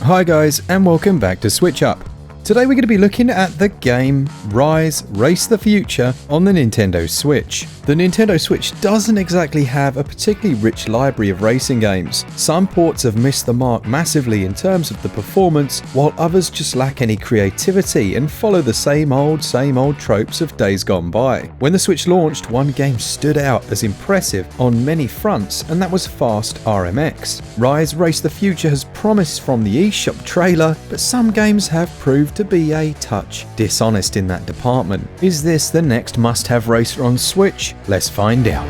Hi guys, and welcome back to Switch Up. Today we're going to be looking at the game Rise Race the Future on the Nintendo Switch. The Nintendo Switch doesn't exactly have a particularly rich library of racing games. Some ports have missed the mark massively in terms of the performance, while others just lack any creativity and follow the same old tropes of days gone by. When the Switch launched, one game stood out as impressive on many fronts, and that was Fast RMX. Rise Race the Future has promised from the eShop trailer, but some games have proved to be a touch dishonest in that department. Is this the next must-have racer on Switch? Let's find out.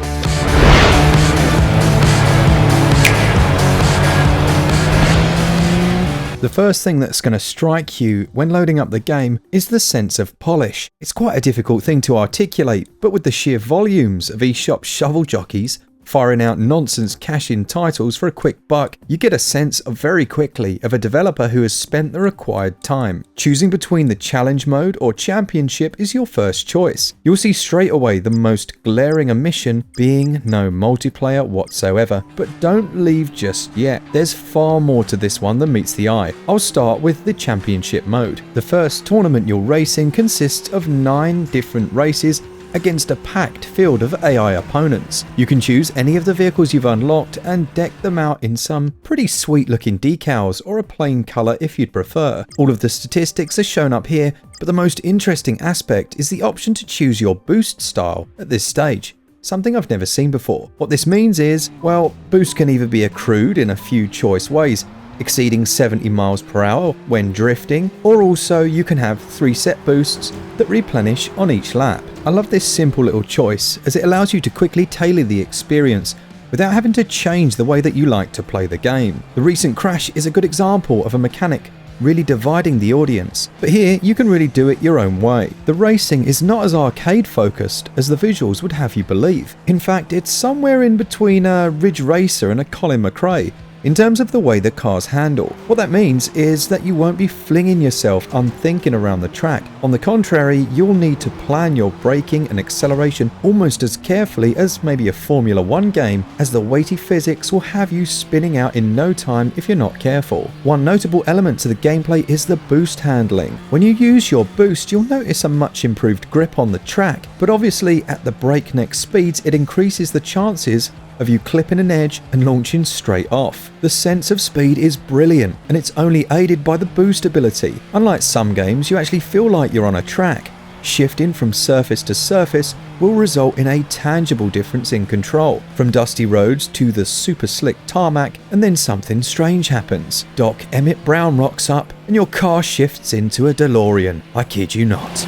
The first thing that's going to strike you when loading up the game is the sense of polish. It's quite a difficult thing to articulate, but with the sheer volumes of eShop shovel jockeys firing out nonsense cash-in titles for a quick buck, you get a sense very quickly of a developer who has spent the required time. Choosing between the challenge mode or championship is your first choice. You'll see straight away the most glaring omission being no multiplayer whatsoever. But don't leave just yet. There's far more to this one than meets the eye. I'll start with the championship mode. The first tournament you'll race in consists of 9 different races against a packed field of AI opponents. You can choose any of the vehicles you've unlocked and deck them out in some pretty sweet looking decals or a plain colour if you'd prefer. All of the statistics are shown up here, but the most interesting aspect is the option to choose your boost style at this stage. Something I've never seen before. What this means is, well, boost can either be accrued in a few choice ways, exceeding 70 miles per hour when drifting, or also you can have 3 set boosts that replenish on each lap. I love this simple little choice as it allows you to quickly tailor the experience without having to change the way that you like to play the game. The recent crash is a good example of a mechanic really dividing the audience, but here you can really do it your own way. The racing is not as arcade focused as the visuals would have you believe. In fact, it's somewhere in between a Ridge Racer and a Colin McRae in terms of the way the cars handle. What that means is that you won't be flinging yourself unthinking around the track. On the contrary, you'll need to plan your braking and acceleration almost as carefully as maybe a Formula 1 game, as the weighty physics will have you spinning out in no time if you're not careful. One notable element to the gameplay is the boost handling. When you use your boost, you'll notice a much improved grip on the track, but obviously at the breakneck speeds it increases the chances of you clipping an edge and launching straight off. The sense of speed is brilliant, and it's only aided by the boost ability. Unlike some games, you actually feel like you're on a track. Shifting from surface to surface will result in a tangible difference in control. From dusty roads to the super slick tarmac, and then something strange happens. Doc Emmett Brown rocks up and your car shifts into a DeLorean. I kid you not.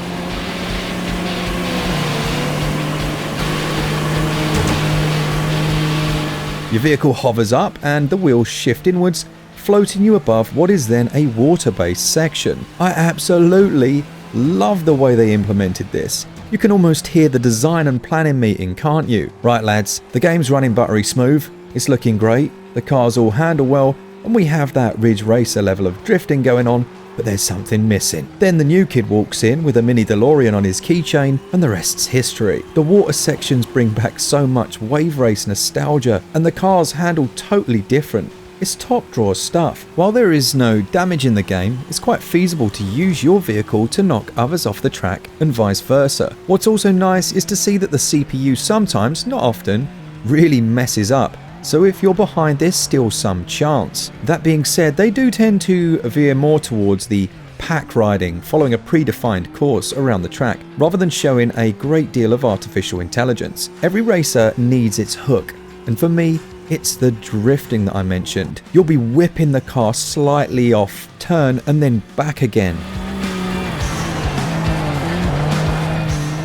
Your vehicle hovers up and the wheels shift inwards, floating you above what is then a water-based section. I absolutely love the way they implemented this. You can almost hear the design and planning meeting, can't you? Right lads, the game's running buttery smooth, it's looking great, the cars all handle well, and we have that Ridge Racer level of drifting going on, but there's something missing. Then the new kid walks in with a mini DeLorean on his keychain, and the rest's history. The water sections bring back so much wave race nostalgia, and the cars handle totally different. It's top drawer stuff. While there is no damage in the game, it's quite feasible to use your vehicle to knock others off the track and vice versa. What's also nice is to see that the CPU sometimes, not often, really messes up. So if you're behind, there's still some chance. That being said, they do tend to veer more towards the pack riding, following a predefined course around the track, rather than showing a great deal of artificial intelligence. Every racer needs its hook, and for me, it's the drifting that I mentioned. You'll be whipping the car slightly off turn and then back again,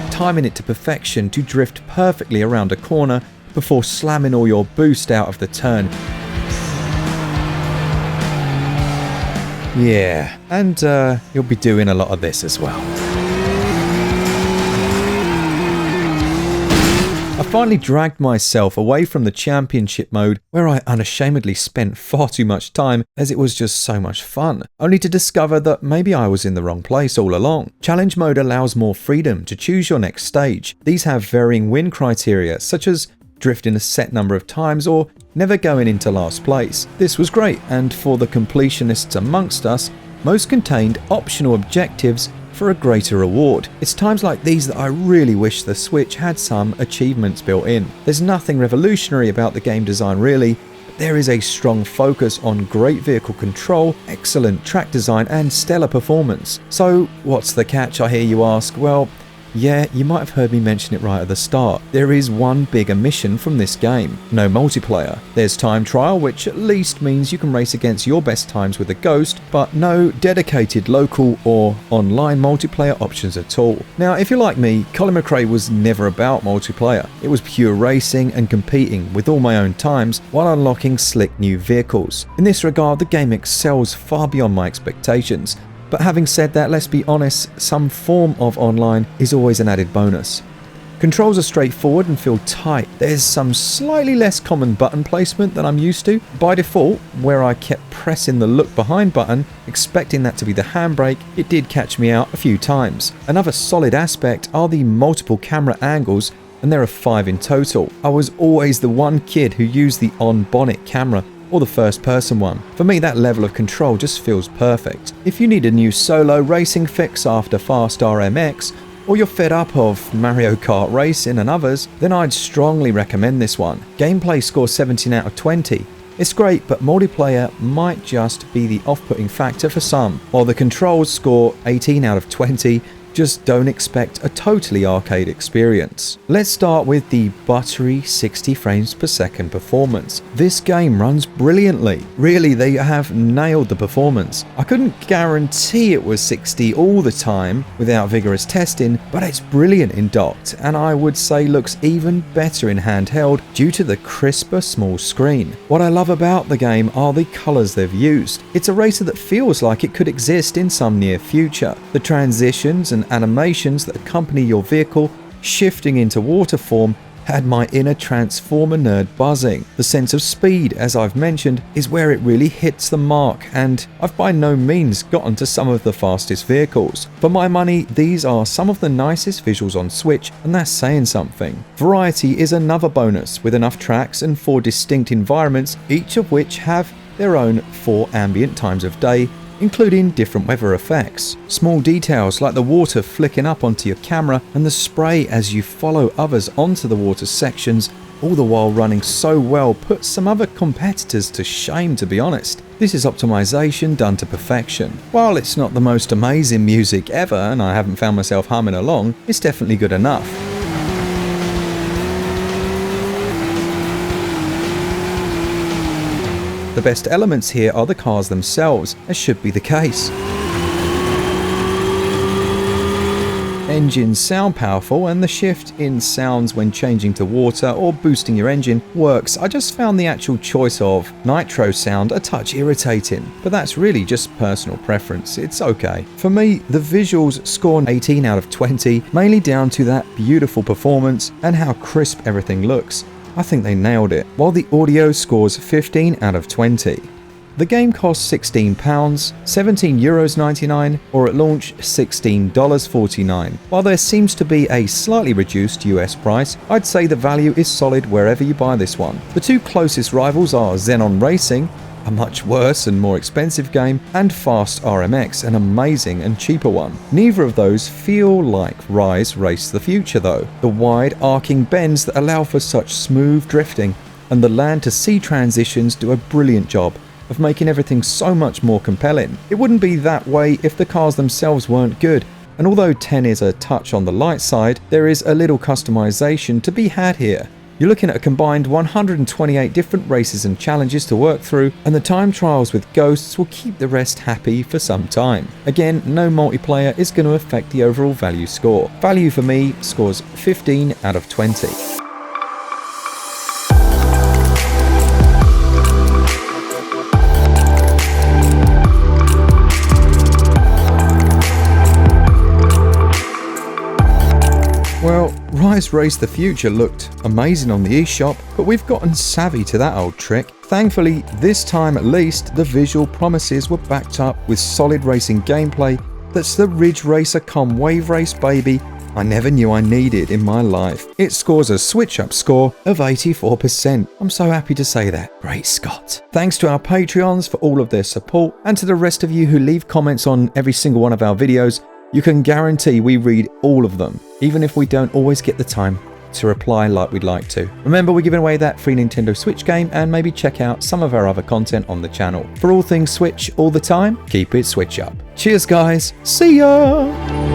timing it to perfection to drift perfectly around a corner before slamming all your boost out of the turn. Yeah, and you'll be doing a lot of this as well. I finally dragged myself away from the championship mode, where I unashamedly spent far too much time as it was just so much fun, only to discover that maybe I was in the wrong place all along. Challenge mode allows more freedom to choose your next stage. These have varying win criteria, such as drift in a set number of times or never going into last place. This was great, and for the completionists amongst us, most contained optional objectives for a greater reward. It's times like these that I really wish the Switch had some achievements built in. There's nothing revolutionary about the game design really, but there is a strong focus on great vehicle control, excellent track design and stellar performance. So what's the catch, I hear you ask? Well, yeah, you might have heard me mention it right at the start. There is one big omission from this game. No multiplayer. There's time trial, which at least means you can race against your best times with a Ghost, but no dedicated local or online multiplayer options at all. Now, if you're like me, Colin McRae was never about multiplayer. It was pure racing and competing with all my own times while unlocking slick new vehicles. In this regard, the game excels far beyond my expectations. But having said that, let's be honest, some form of online is always an added bonus. Controls are straightforward and feel tight. There's some slightly less common button placement than I'm used to. By default, where I kept pressing the look behind button, expecting that to be the handbrake, it did catch me out a few times. Another solid aspect are the multiple camera angles, and there are 5 in total. I was always the one kid who used the on-bonnet camera, or the first person one. For me, that level of control just feels perfect. If you need a new solo racing fix after Fast RMX, or you're fed up of Mario Kart Racing and others, then I'd strongly recommend this one. Gameplay scores 17 out of 20. It's great, but multiplayer might just be the off-putting factor for some, while the controls score 18 out of 20. Just don't expect a totally arcade experience. Let's start with the buttery 60 frames per second performance. This game runs brilliantly. Really, they have nailed the performance. I couldn't guarantee it was 60 all the time without vigorous testing, but it's brilliant in docked, and I would say looks even better in handheld due to the crisper small screen. What I love about the game are the colours they've used. It's a racer that feels like it could exist in some near future. The transitions and animations that accompany your vehicle shifting into water form had my inner Transformer nerd buzzing. The sense of speed, as I've mentioned, is where it really hits the mark, and I've by no means gotten to some of the fastest vehicles. For my money, these are some of the nicest visuals on Switch, and that's saying something. Variety is another bonus, with enough tracks and 4 distinct environments, each of which have their own 4 ambient times of day, including different weather effects. Small details like the water flicking up onto your camera and the spray as you follow others onto the water sections, all the while running so well, put some other competitors to shame, to be honest. This is optimization done to perfection. While it's not the most amazing music ever and I haven't found myself humming along, it's definitely good enough. The best elements here are the cars themselves, as should be the case. Engines sound powerful, and the shift in sounds when changing to water or boosting your engine works. I just found the actual choice of nitro sound a touch irritating, but that's really just personal preference. It's okay. For me, the visuals score an 18 out of 20, mainly down to that beautiful performance and how crisp everything looks. I think they nailed it, while the audio scores 15 out of 20. The game costs £16, €17.99, or at launch $16.49. While there seems to be a slightly reduced US price, I'd say the value is solid wherever you buy this one. The 2 closest rivals are Xenon Racing, a much worse and more expensive game, and Fast RMX, an amazing and cheaper one. Neither of those feel like Rise Race the Future though. The wide arcing bends that allow for such smooth drifting and the land to sea transitions do a brilliant job of making everything so much more compelling. It wouldn't be that way if the cars themselves weren't good, and although 10 is a touch on the light side, there is a little customization to be had here. You're looking at a combined 128 different races and challenges to work through, and the time trials with Ghosts will keep the rest happy for some time. Again, no multiplayer is going to affect the overall value score. Value for me scores 15 out of 20. Well, Rise Race the Future looked amazing on the eShop, but we've gotten savvy to that old trick. Thankfully, this time at least, the visual promises were backed up with solid racing gameplay that's the Ridge Racer come Wave Race baby, I never knew I needed in my life. It scores a Switch Up score of 84%. I'm so happy to say that. Great Scott. Thanks to our Patreons for all of their support, and to the rest of you who leave comments on every single one of our videos. You can guarantee we read all of them, even if we don't always get the time to reply like we'd like to. Remember, we're giving away that free Nintendo Switch game, and maybe check out some of our other content on the channel. For all things Switch all the time, keep it Switch Up. Cheers guys, see ya!